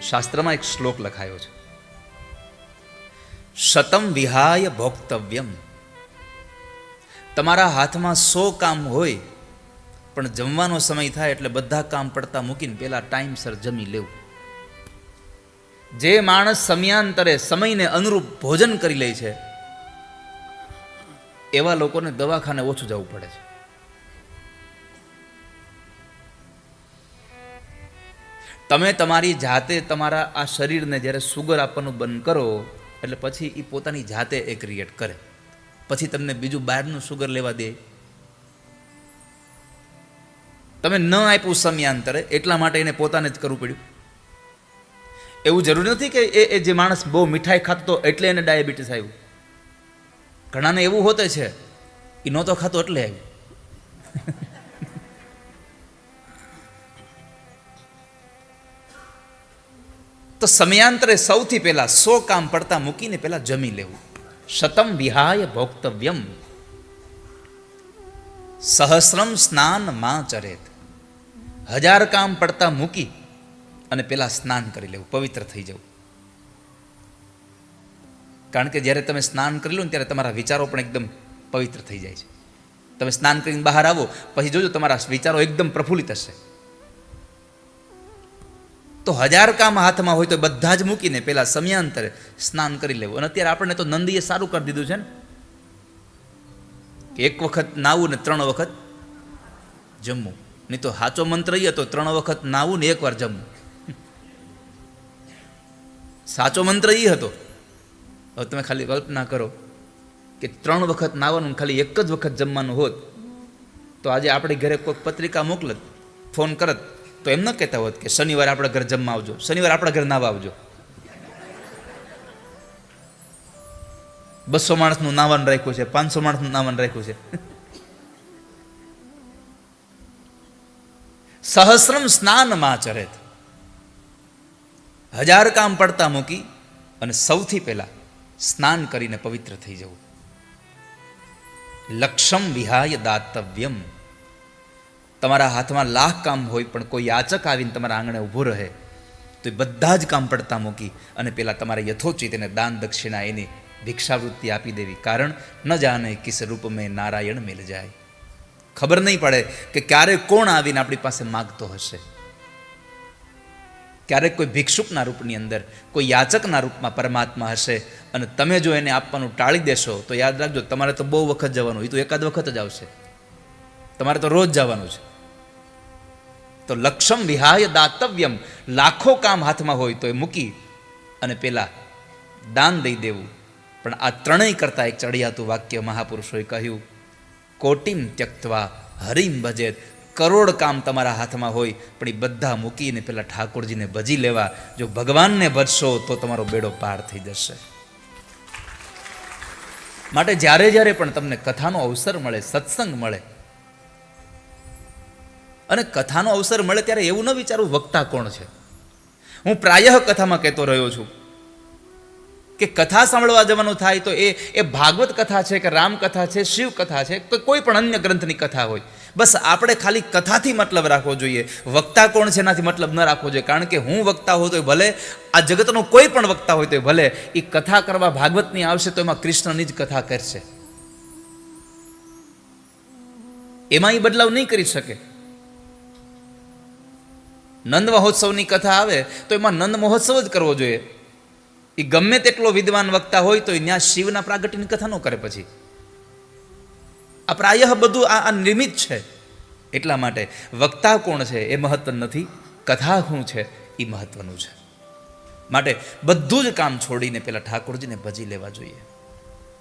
શાસ્ત્રમાં એક શ્લોક લખાયો છે, શતમ વિહાય ભોક્તવ્યમ. તમારા હાથમાં 100 કામ હોય, પણ જમવાનો સમય થાય એટલે બધા કામ પડતા મૂકીને પેલા ટાઈમસર જમી લેવું. જે માણસ સમયાંતરે સમયને અનુરૂપ ભોજન કરી લે છે, એવા લોકોને દવાખાને ઓછું જવું પડે છે. તમે તમારી જાતે તમારા આ શરીરને જ્યારે સુગર આપવાનું બંધ કરો એટલે પછી એ પોતાની જાતે એ ક્રિએટ કરે. પછી તમને બીજું બહારનું સુગર લેવા દે? તમે ન આપ્યું સમયાંતરે એટલા માટે એને પોતાને જ કરવું પડ્યું. એવું જરૂરી નથી કે એ જે માણસ બહુ મીઠાઈ ખાતો એટલે એને ડાયાબિટીસ આવ્યું. ઘણાને એવું હોતે છે, એ નહોતો ખાતો એટલે આવ્યું. તો સમયાંતરે સૌથી પહેલા 100 કામ પડતા મૂકીને પહેલા જમી લેવું. શતમ વિહાય ભોક્તવ્યમ સહસ્રમ સ્નાન માં ચરેત. 1000 કામ પડતા મૂકી અને પહેલા સ્નાન કરી લેવું, પવિત્ર થઈ જવું. કારણ કે જ્યારે તમે સ્નાન કરી લો ને ત્યારે તમારા વિચારો પણ એકદમ પવિત્ર થઈ જાય છે. તમે સ્નાન કરીને બહાર આવો પછી જોજો તમારા વિચારો એકદમ પ્રફુલ્લિત હશે. તો 1000 કામ હાથમાં હોય તો બધા જ મૂકીને પેલા સમયાંતરે સ્નાન કરી લેવું. અને અત્યારે આપણને તો નંદીએ સારું કરી દીધું છે ને, કે 1 વખત નાવું ને 3 વખત જમવું. નહીં તો સાચો મંત્ર એ હતો 3 વખત નાવું ને 1 વાર જમવું. સાચો મંત્ર એ હતો. હવે તમે ખાલી કલ્પના કરો કે 3 વખત નાવાનું ખાલી 1 જ વખત જમવાનું હોત તો આજે આપણી ઘરે કોઈ પત્રિકા મોકલત, ફોન કરત, તો એમ ન કહેતા હોત કે શનિવારે આપણા ઘરે જમવા આવજો, શનિવારે આપણા ઘરે નાવા આવજો. 200 માણસનું નાવાનું રાખ્યું છે, 500 માણસનું નાવાનું રાખ્યું છે. સહસ્રમ સ્નાન માં ચરેત. 1000 કામ પડતા મૂકી અને સૌથી પહેલા સ્નાન કરીને પવિત્ર થઈ જવું. લક્ષમ વિહાય દાતવ્યમ. તમારા હાથમાં 1,00,000 કામ હોય પણ કોઈ યાચક આવીને તમારા આંગણે ઊભો રહે તો એ બધા જ કામ પડતા મૂકી અને પેલા તમારે યથોચિત એને દાન દક્ષિણા એની ભિક્ષાવૃત્તિ આપી દેવી. કારણ ન જાણે કિસ રૂપ મેં નારાયણ મિલ જાય. ખબર નહીં પડે કે ક્યારે કોણ આવીને આપણી પાસે માગતો હશે. ક્યારેક કોઈ ભિક્ષુકના રૂપની અંદર, કોઈ યાચકના રૂપમાં પરમાત્મા હશે અને તમે જો એને આપવાનું ટાળી દેશો તો યાદ રાખજો, તમારે તો બહુ વખત જવાનું, એ તો એકાદ વખત જ આવશે. તમારે તો રોજ જવાનું છે. તો લક્ષમ વિહાય દાતવ્યમ. 1,00,000 કામ હાથમાં હોય તો એ મૂકી અને પેલા દાન દઈ દેવું. પણ આ ત્રણેય કરતા એક ચડિયાતું વાક્ય મહાપુરુષોએ કહ્યું, કોટિમ ત્યક્તવા હરિમ ભજેત. કરોડ કામ તમારા હાથમાં હોય પણ એ બધા મૂકીને પેલા ઠાકોરજીને ભજી લેવા. જો ભગવાનને ભજશો તો તમારો બેડો પાર થઈ જશે. માટે જ્યારે જ્યારે પણ તમને કથાનો અવસર મળે, સત્સંગ મળે અને કથાનો અવસર મળે ત્યારે એવું ન વિચારવું વક્તા કોણ છે. હું પ્રાયઃ કથામાં કહેતો રહ્યો છું કે કથા સાંભળવા જવાનું થાય તો એ ભાગવત કથા છે કે રામકથા છે, શિવ કથા છે, કે કોઈ પણ અન્ય ગ્રંથની કથા હોય, બસ આપણે ખાલી કથાથી મતલબ રાખવો જોઈએ. વક્તા કોણ છે એનાથી મતલબ ન રાખવો જોઈએ. કારણ કે હું વક્તા હોય તો ભલે, આ જગતનો કોઈ પણ વક્તા હોય તો ભલે, એ કથા કરવા ભાગવતની આવશે તો એમાં કૃષ્ણની જ કથા કરશે. એમાં એ બદલાવ નહીં કરી શકે. નંદ મહોત્સવની કથા આવે તો એમાં નંદ મહોત્સવ જ કરવો જોઈએ. એ ગમે તેટલો વિદ્વાન વક્તા હોય તો ત્યાં શિવના પ્રાગટ્યની કથા ન કરે. પછી આ પ્રાયઃ બધું આ નિમિત્ત છે. એટલા માટે વક્તા કોણ છે એ મહત્વ નથી, કથા શું છે એ મહત્વનું છે. માટે બધું જ કામ છોડીને પેલા ઠાકોરજીને ભજી લેવા જોઈએ.